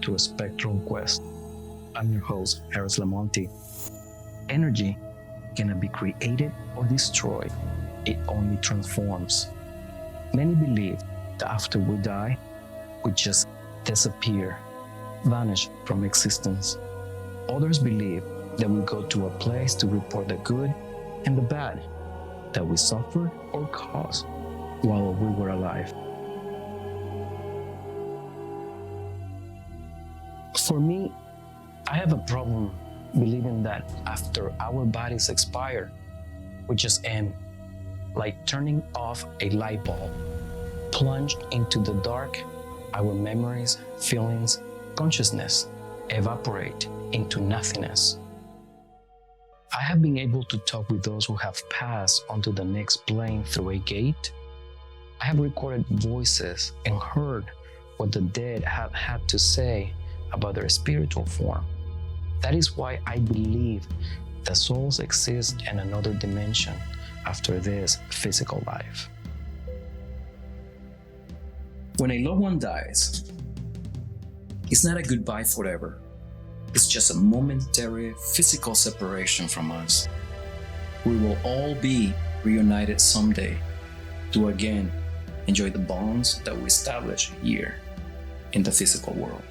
to a Spectral Quest. I'm your host, Harris Lamonti. Energy cannot be created or destroyed, it only transforms. Many believe that after we die, we just disappear, vanish from existence. Others believe that we go to a place to report the good and the bad that we suffered or caused while we were alive. For me, I have a problem believing that after our bodies expire, we just end, like turning off a light bulb, plunged into the dark, our memories, feelings, consciousness evaporate into nothingness. I have been able to talk with those who have passed onto the next plane through a gate. I have recorded voices and heard what the dead have had to say about their spiritual form. That is why I believe that souls exist in another dimension after this physical life. When a loved one dies, it's not a goodbye forever. It's just a momentary physical separation from us. We will all be reunited someday to again enjoy the bonds that we establish here in the physical world.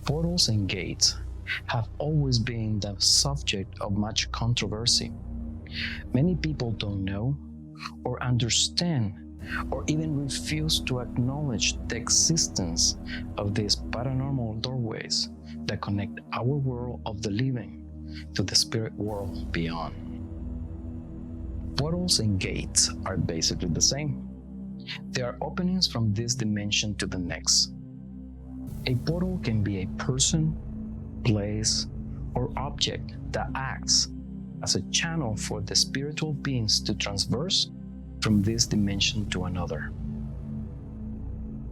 Portals and gates have always been the subject of much controversy. Many people don't know or understand or even refuse to acknowledge the existence of these paranormal doorways that connect our world of the living to the spirit world beyond. Portals and gates are basically the same. They are openings from this dimension to the next. A portal can be a person, place, or object that acts as a channel for the spiritual beings to transverse from this dimension to another.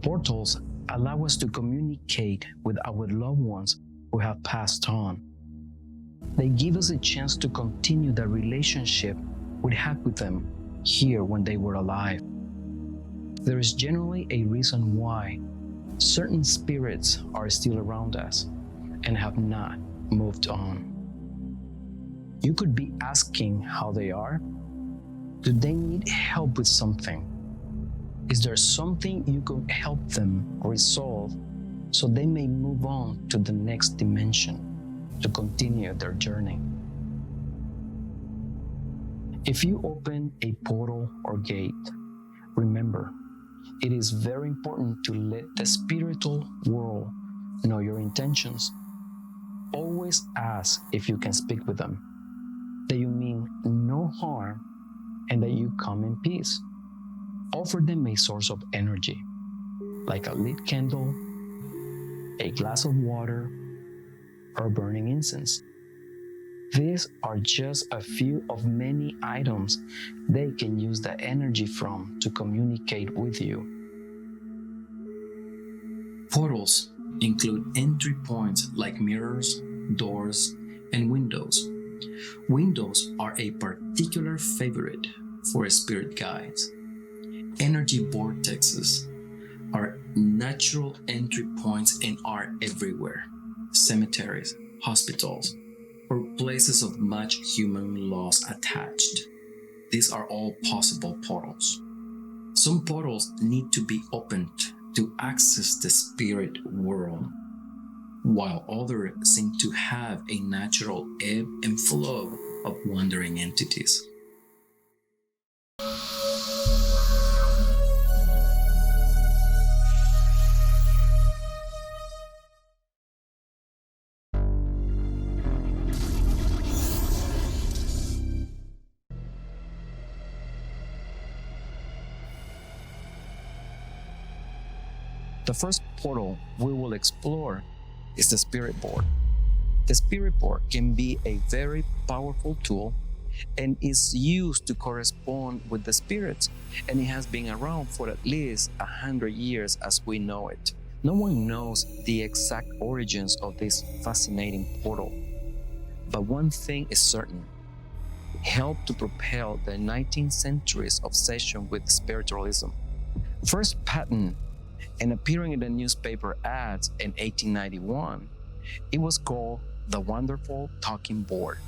Portals allow us to communicate with our loved ones who have passed on. They give us a chance to continue the relationship we had with them here when they were alive. There is generally a reason why certain spirits are still around us and have not moved on. You could be asking how they are. Do they need help with something? Is there something you could help them resolve so they may move on to the next dimension to continue their journey? If you open a portal or gate, remember, it is very important to let the spiritual world know your intentions. Always ask if you can speak with them, that you mean no harm, and that you come in peace. Offer them a source of energy, like a lit candle, a glass of water, or burning incense. These are just a few of many items they can use the energy from to communicate with you. Portals include entry points like mirrors, doors, and windows. Windows are a particular favorite for spirit guides. Energy vortexes are natural entry points and are everywhere. Cemeteries, hospitals, or places of much human loss attached. These are all possible portals. Some portals need to be opened to access the spirit world, while others seem to have a natural ebb and flow of wandering entities. The first portal we will explore is the spirit board. The spirit board can be a very powerful tool and is used to correspond with the spirits, and it has been around for at least 100 years as we know it. No one knows the exact origins of this fascinating portal, but one thing is certain: it helped to propel the 19th century's obsession with spiritualism. First patent and appearing in the newspaper ads in 1891, it was called the Wonderful Talking Board.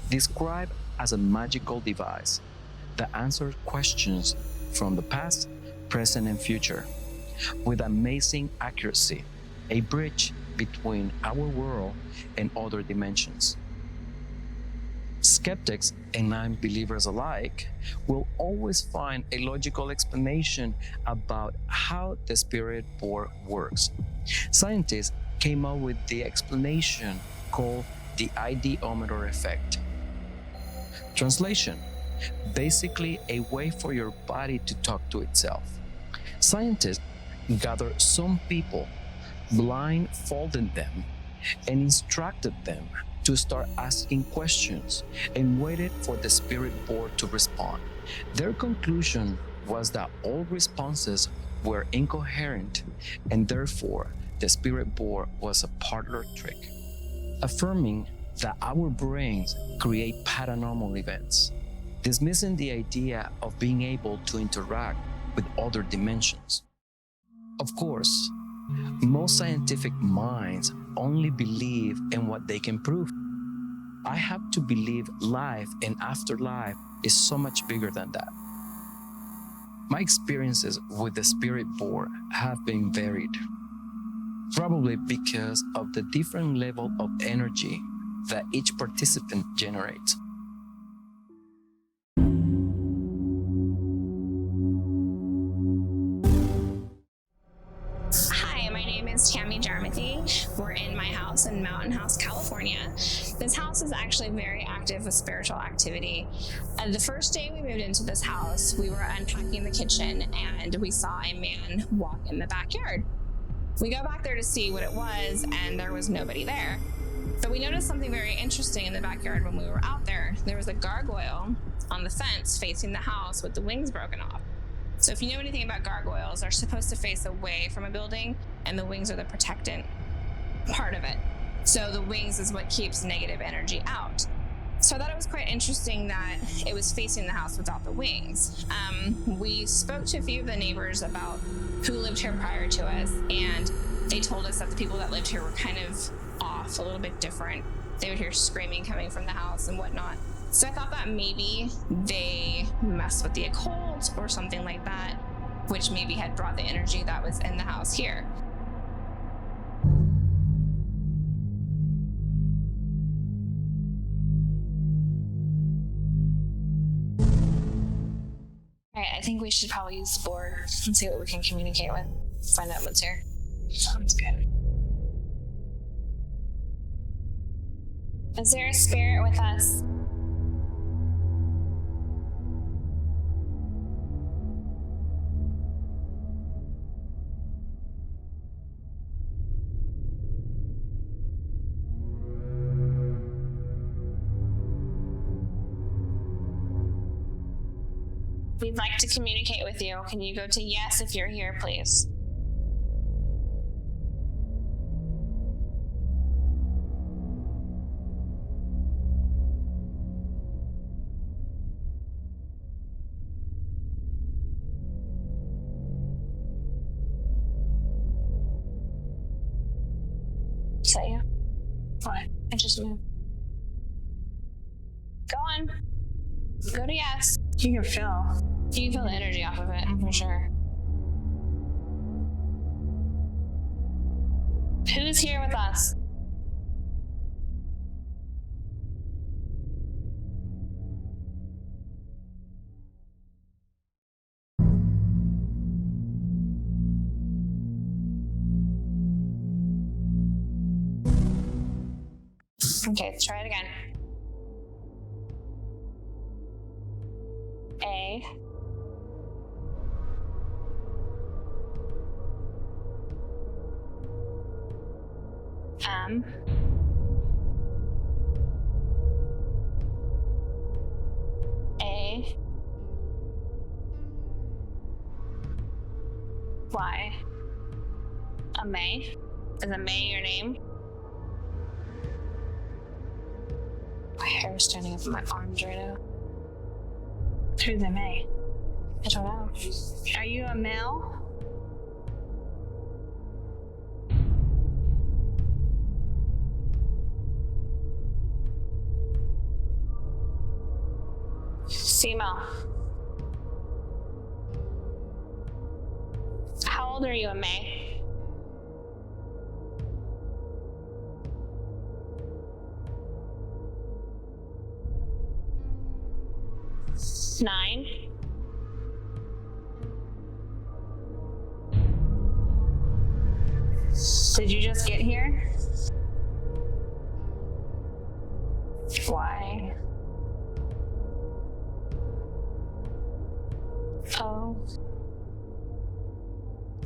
Described as a magical device that answers questions from the past, present, and future with amazing accuracy, a bridge between our world and other dimensions. Skeptics and non-believers alike will always find a logical explanation about how the spirit board works. Scientists came up with the explanation called the ideometer effect. Translation: basically a way for your body to talk to itself. Scientists gathered some people, blindfolded them, and instructed them to start asking questions and waited for the spirit board to respond. Their conclusion was that all responses were incoherent, and therefore the spirit board was a parlor trick, affirming that our brains create paranormal events, dismissing the idea of being able to interact with other dimensions. Of course, most scientific minds only believe in what they can prove. I have to believe life and afterlife is so much bigger than that. My experiences with the spirit board have been varied, probably because of the different level of energy that each participant generates. Hi, my name is Tammy Jarmathy. We're in my house in Mountain House, California. This house is actually very active with spiritual activity. The first day we moved into this house, we were unpacking the kitchen and we saw a man walk in the backyard. We go back there to see what it was, and there was nobody there. But we noticed something very interesting in the backyard when we were out there. There was a gargoyle on the fence facing the house with the wings broken off. So if you know anything about gargoyles, they're supposed to face away from a building, and the wings are the protectant part of it. So the wings is what keeps negative energy out. So I thought it was quite interesting that it was facing the house without the wings. We spoke to a few of the neighbors about who lived here prior to us, and they told us that the people that lived here were kind of off, a little bit different. They would hear screaming coming from the house and whatnot. So I thought that maybe they messed with the occult or something like that, which maybe had brought the energy that was in the house here. All right, I think we should probably use the board and see what we can communicate with. Find out what's here. Sounds good. Is there a spirit with us? We'd like to communicate with you. Can you go to yes if you're here, please? Is that you? What? I just moved. Go on. Go to yes. You can feel. You can feel the energy off of it, for sure. Who's here with us? Okay, let's try it again. A. M A Y. A May? Is a May your name? My hair is standing up in my arms right now. Who's a May? I don't know. Are you a male? Female. How old are you, May? Nine. Did you just get here? Why? Oh.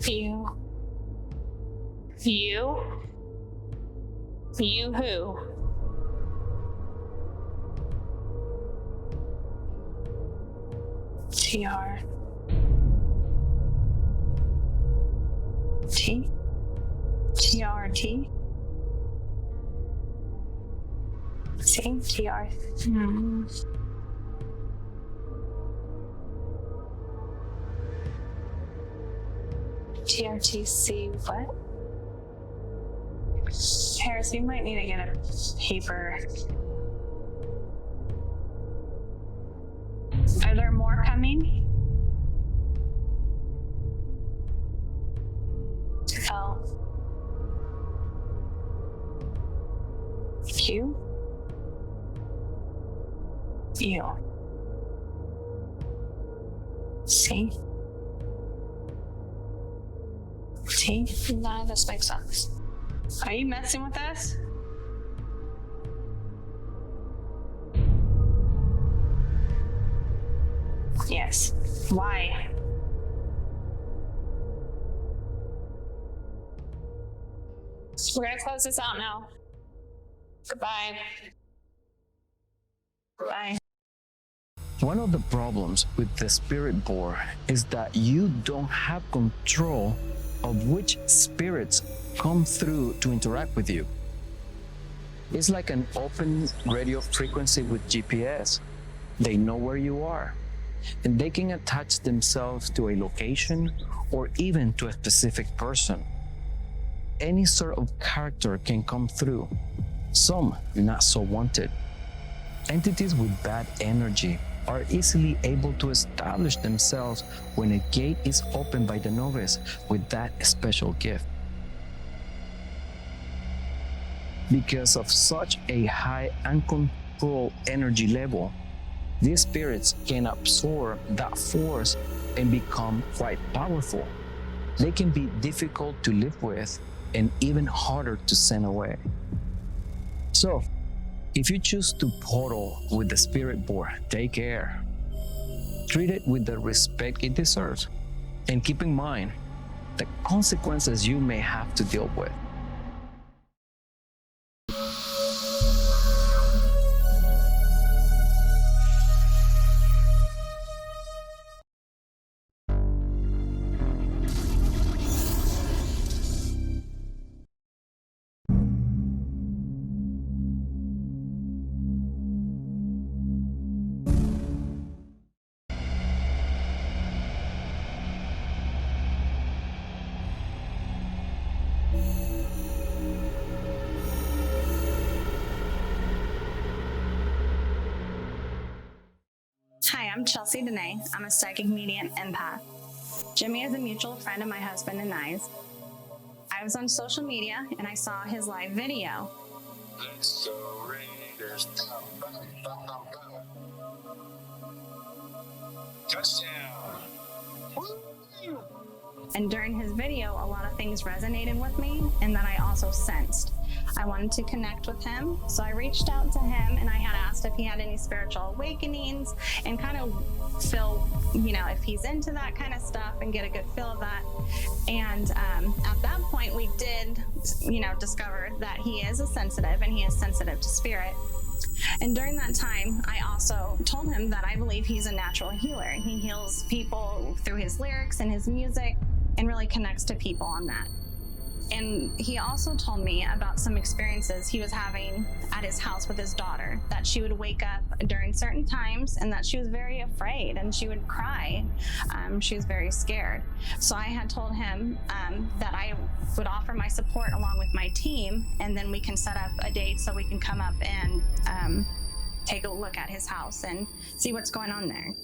You. You? You who? TR. T? TRT? See? TR. TRTC what? Harris, you might need to get a paper. Are there more coming? L. Q. U. C. T. None of this makes sense. Are you messing with us? Yes. Why? We're gonna close this out now. Goodbye. Bye. One of the problems with the spirit board is that you don't have control of which spirits come through to interact with you. It's like an open radio frequency with GPS. They know where you are, and they can attach themselves to a location or even to a specific person. Any sort of character can come through, some not so wanted. Entities with bad energy are easily able to establish themselves when a gate is opened by the novice with that special gift. Because of such a high uncontrolled energy level, these spirits can absorb that force and become quite powerful. They can be difficult to live with and even harder to send away. So, if you choose to portal with the spirit board, take care. Treat it with the respect it deserves, and keep in mind the consequences you may have to deal with. Hi, I'm Chelsea Danae. I'm a psychic medium empath. Jimmy is a mutual friend of my husband and I's. I was on social media and I saw his live video. Let's go Raiders. Touchdown. And during his video, a lot of things resonated with me and that I also sensed. I wanted to connect with him. So I reached out to him and I had asked if he had any spiritual awakenings and kind of feel, if he's into that kind of stuff and get a good feel of that. And at that point, we did, discover that he is a sensitive and he is sensitive to spirit. And during that time, I also told him that I believe he's a natural healer. He heals people through his lyrics and his music and really connects to people on that. And he also told me about some experiences he was having at his house with his daughter, that she would wake up during certain times and that she was very afraid and she would cry. She was very scared. So I had told him that I would offer my support along with my team, and then we can set up a date so we can come up and take a look at his house and see what's going on there.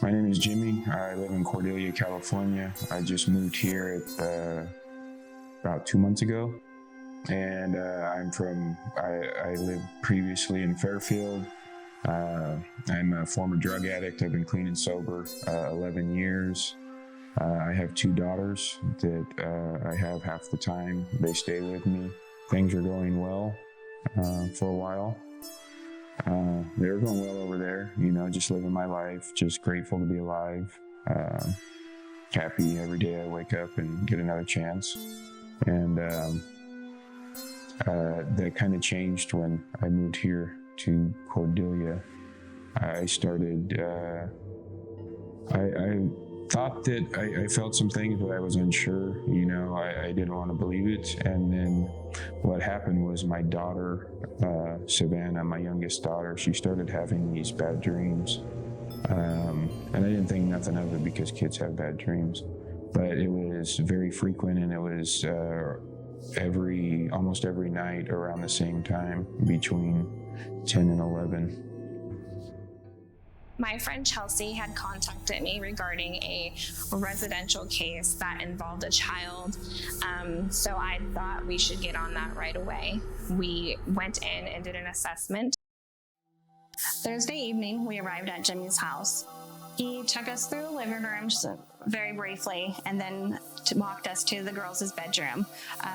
My name is Jimmy. I live in Cordelia, California. I just moved here about 2 months ago. And I lived previously in Fairfield. I'm a former drug addict. I've been clean and sober 11 years. I have 2 daughters that I have half the time. They stay with me. Things are going well for a while. They're going well over there, just living my life, just grateful to be alive, happy every day I wake up and get another chance. And that kind of changed when I moved here to Cordelia. I started, I thought that I felt some things, but I was unsure, I didn't want to believe it. And then what happened was my daughter, Savannah, my youngest daughter, she started having these bad dreams. And I didn't think nothing of it because kids have bad dreams, but it was very frequent, and it was almost every night around the same time, between 10 and 11. My friend Chelsea had contacted me regarding a residential case that involved a child. So I thought we should get on that right away. We went in and did an assessment. Thursday evening, we arrived at Jimmy's house. He took us through the living room very briefly and then walked us to the girls' bedroom.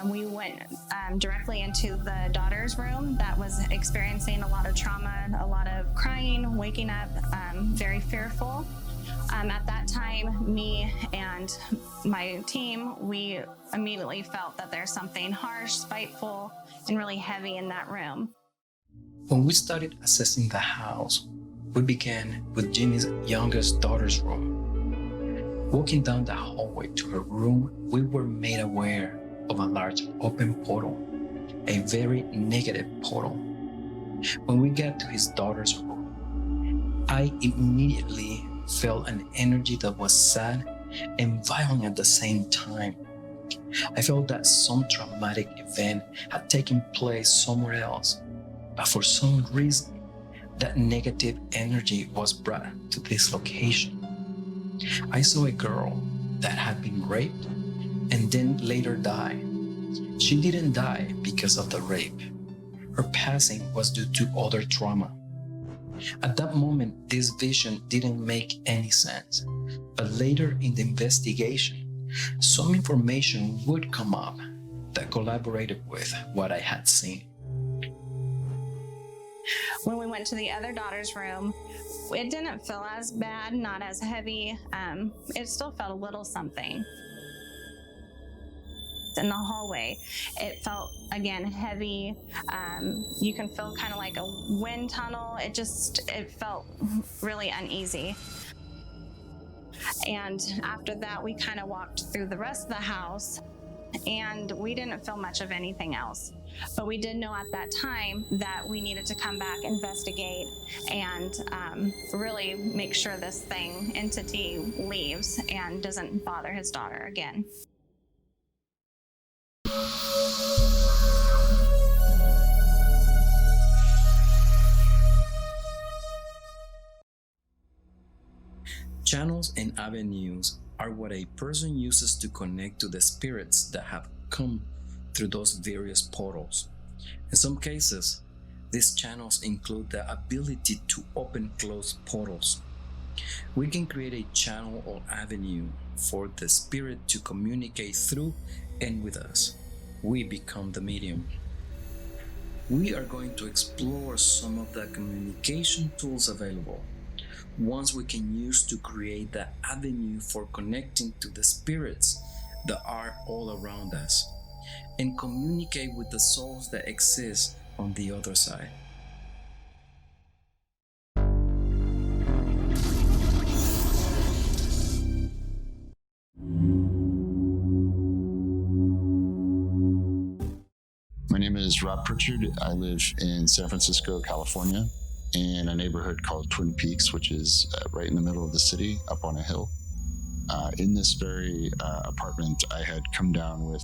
We went directly into the daughter's room that was experiencing a lot of trauma, a lot of crying, waking up, very fearful. At that time, me and my team, we immediately felt that there's something harsh, spiteful, and really heavy in that room. When we started assessing the house, we began with Jimmy's youngest daughter's room. Walking down the hallway to her room, we were made aware of a large open portal, a very negative portal. When we got to his daughter's room, I immediately felt an energy that was sad and violent at the same time. I felt that some traumatic event had taken place somewhere else, but for some reason, that negative energy was brought to this location. I saw a girl that had been raped and then later died. She didn't die because of the rape. Her passing was due to other trauma. At that moment, this vision didn't make any sense, but later in the investigation, some information would come up that collaborated with what I had seen. When we went to the other daughter's room, it didn't feel as bad, not as heavy. It still felt a little something. In the hallway, it felt, again, heavy. You can feel kind of like a wind tunnel. It felt really uneasy. And after that, we kind of walked through the rest of the house, and we didn't feel much of anything else. But we did know at that time that we needed to come back, investigate, and really make sure this entity leaves and doesn't bother his daughter again. Channels and avenues are what a person uses to connect to the spirits that have come through those various portals. In some cases, these channels include the ability to open closed portals. We can create a channel or avenue for the spirit to communicate through and with us. We become the medium. We are going to explore some of the communication tools available, ones we can use to create the avenue for connecting to the spirits that are all around us and communicate with the souls that exist on the other side. My name is Rob Pritchard. I live in San Francisco, California, in a neighborhood called Twin Peaks, which is right in the middle of the city, up on a hill. In this very apartment, I had come down with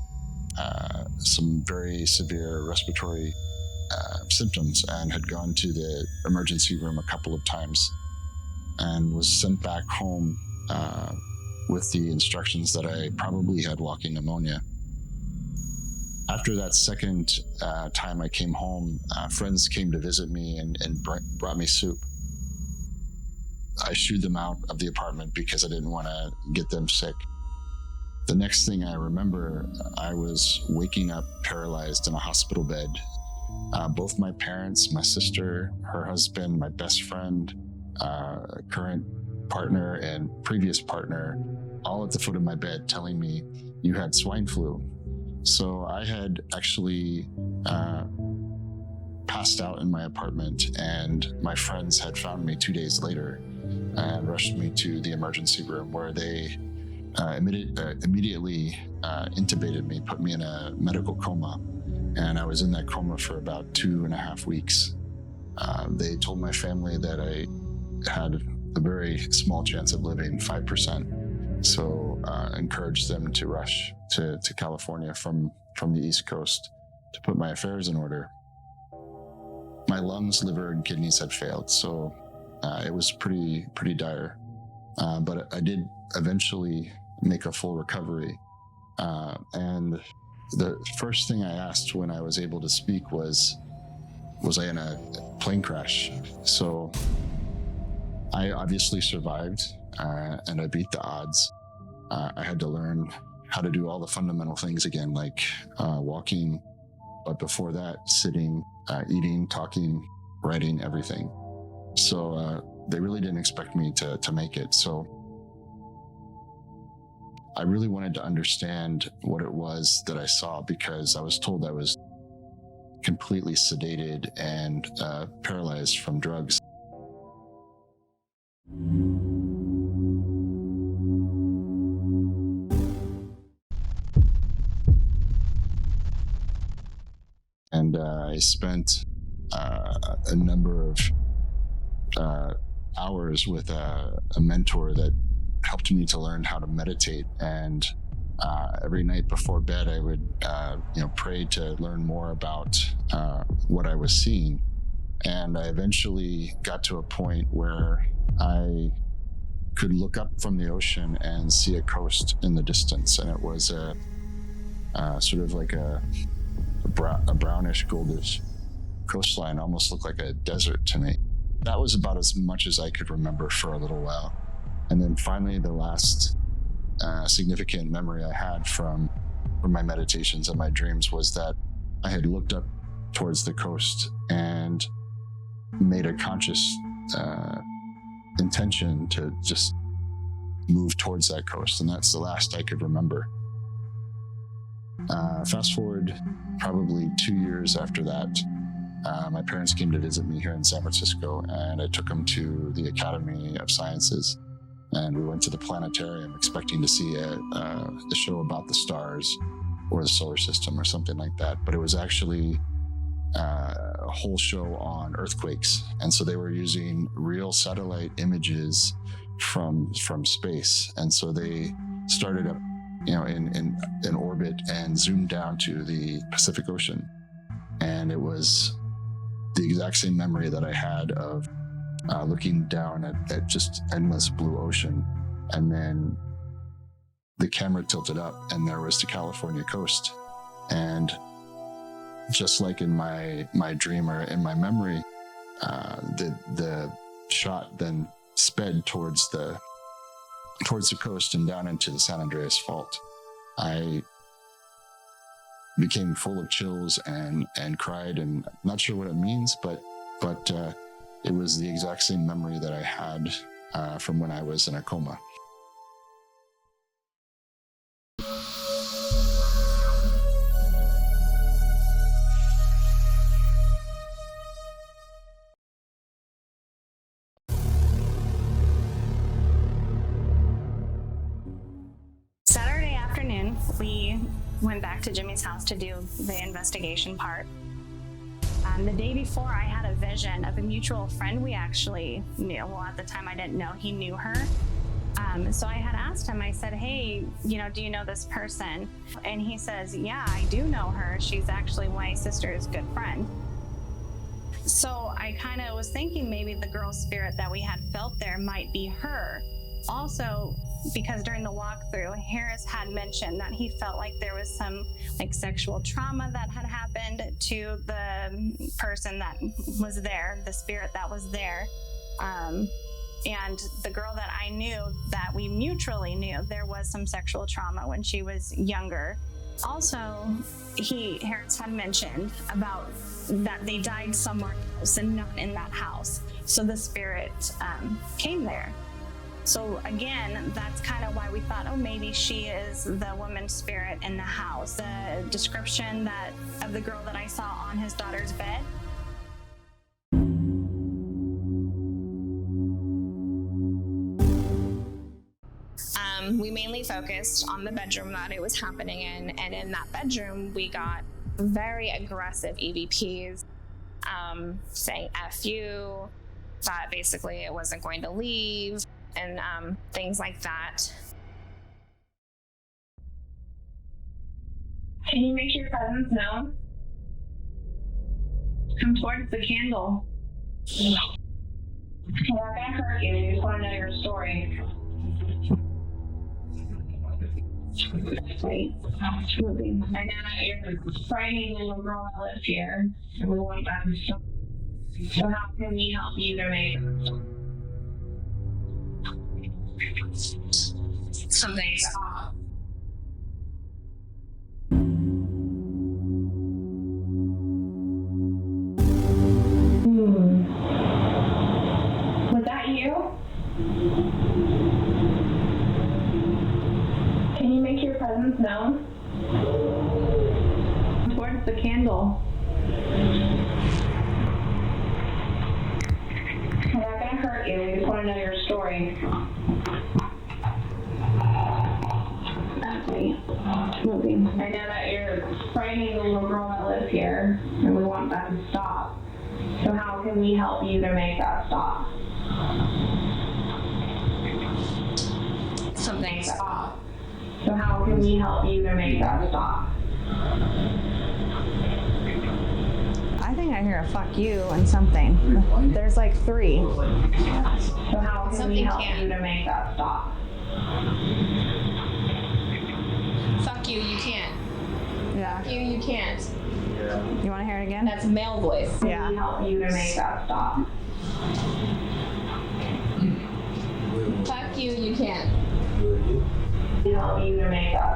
some very severe respiratory symptoms and had gone to the emergency room a couple of times and was sent back home with the instructions that I probably had walking pneumonia. After that second time I came home, friends came to visit me and brought me soup. I shooed them out of the apartment because I didn't want to get them sick. The next thing I remember, I was waking up paralyzed in a hospital bed. Both my parents, my sister, her husband, my best friend, current partner, and previous partner, all at the foot of my bed telling me, "You had swine flu." So I had actually passed out in my apartment, and my friends had found me 2 days later and rushed me to the emergency room, where they immediately intubated me, put me in a medical coma. And I was in that coma for about 2.5 weeks. They told my family that I had a very small chance of living, 5%. So encouraged them to rush to California from the East Coast to put my affairs in order. My lungs, liver, and kidneys had failed, so it was pretty dire. But I did eventually make a full recovery. And the first thing I asked when I was able to speak was I in a plane crash? So I obviously survived, and I beat the odds. I had to learn how to do all the fundamental things again, like walking, but before that, sitting, eating, talking, writing, everything. So they really didn't expect me to make it. So I really wanted to understand what it was that I saw, because I was told I was completely sedated and paralyzed from drugs. And I spent a number of hours with a mentor that helped me to learn how to meditate. And every night before bed, I would pray to learn more about what I was seeing. And I eventually got to a point where I could look up from the ocean and see a coast in the distance. And it was a sort of like a brownish, goldish coastline, almost looked like a desert to me. That was about as much as I could remember for a little while. And then finally, the last significant memory I had from my meditations and my dreams was that I had looked up towards the coast and made a conscious intention to just move towards that coast. And that's the last I could remember. Fast forward probably 2 years after that, my parents came to visit me here in San Francisco, and I took them to the Academy of Sciences. And we went to the planetarium expecting to see a show about the stars or the solar system or something like that. But it was actually a whole show on earthquakes. And so they were using real satellite images from space. And so they started up, in orbit and zoomed down to the Pacific Ocean. And it was the exact same memory that I had of looking down at just endless blue ocean. And then the camera tilted up and there was the California coast. And just like in my dream or in my memory, the shot then sped towards the coast and down into the San Andreas Fault, I became full of chills and cried, and not sure what it means, but it was the exact same memory that I had from when I was in a coma. Saturday afternoon, we went back to Jimmy's house to do the investigation part. The day before, I had a vision of a mutual friend we actually knew. Well, at the time, I didn't know he knew her. So I had asked him, I said, hey, do you know this person? And he says, yeah, I do know her. She's actually my sister's good friend. So I kind of was thinking maybe the girl spirit that we had felt there might be her. Also, because during the walkthrough, Harris had mentioned that he felt like there was some sexual trauma that had happened to the person that was there, the spirit that was there. And the girl that I knew, that we mutually knew, there was some sexual trauma when she was younger. Also, Harris had mentioned about that they died somewhere else and not in that house. So the spirit came there. So again, that's kind of why we thought, oh, maybe she is the woman spirit in the house. The description of the girl that I saw on his daughter's bed. We mainly focused on the bedroom that it was happening in, and in that bedroom, we got very aggressive EVPs saying F you, that basically it wasn't going to leave, and things like that. Can you make your presence known? Come towards the candle. I'm not gonna hurt you, I just want to know your story. Wait, moving. I know that you're frightening little girl that lives here, and we want that to stop. So how can we help you to make something stop? Was that you? Can you make your presence known? Towards the candle. I'm not gonna hurt you, we just want to know your story. Moving. I know that you're frightening the little girl that lives here, and we want that to stop. So how can we help you to make that stop? Something stop. So how can we help you to make that stop? I think I hear a fuck you and something. There's like 3. So how can we help you to make that stop? Fuck you, you can't. Yeah. Fuck you, you can't. You want to hear it again? That's male voice. Yeah. How can we help you to make that stop? Fuck you, you can't. Who are you? Help you to make that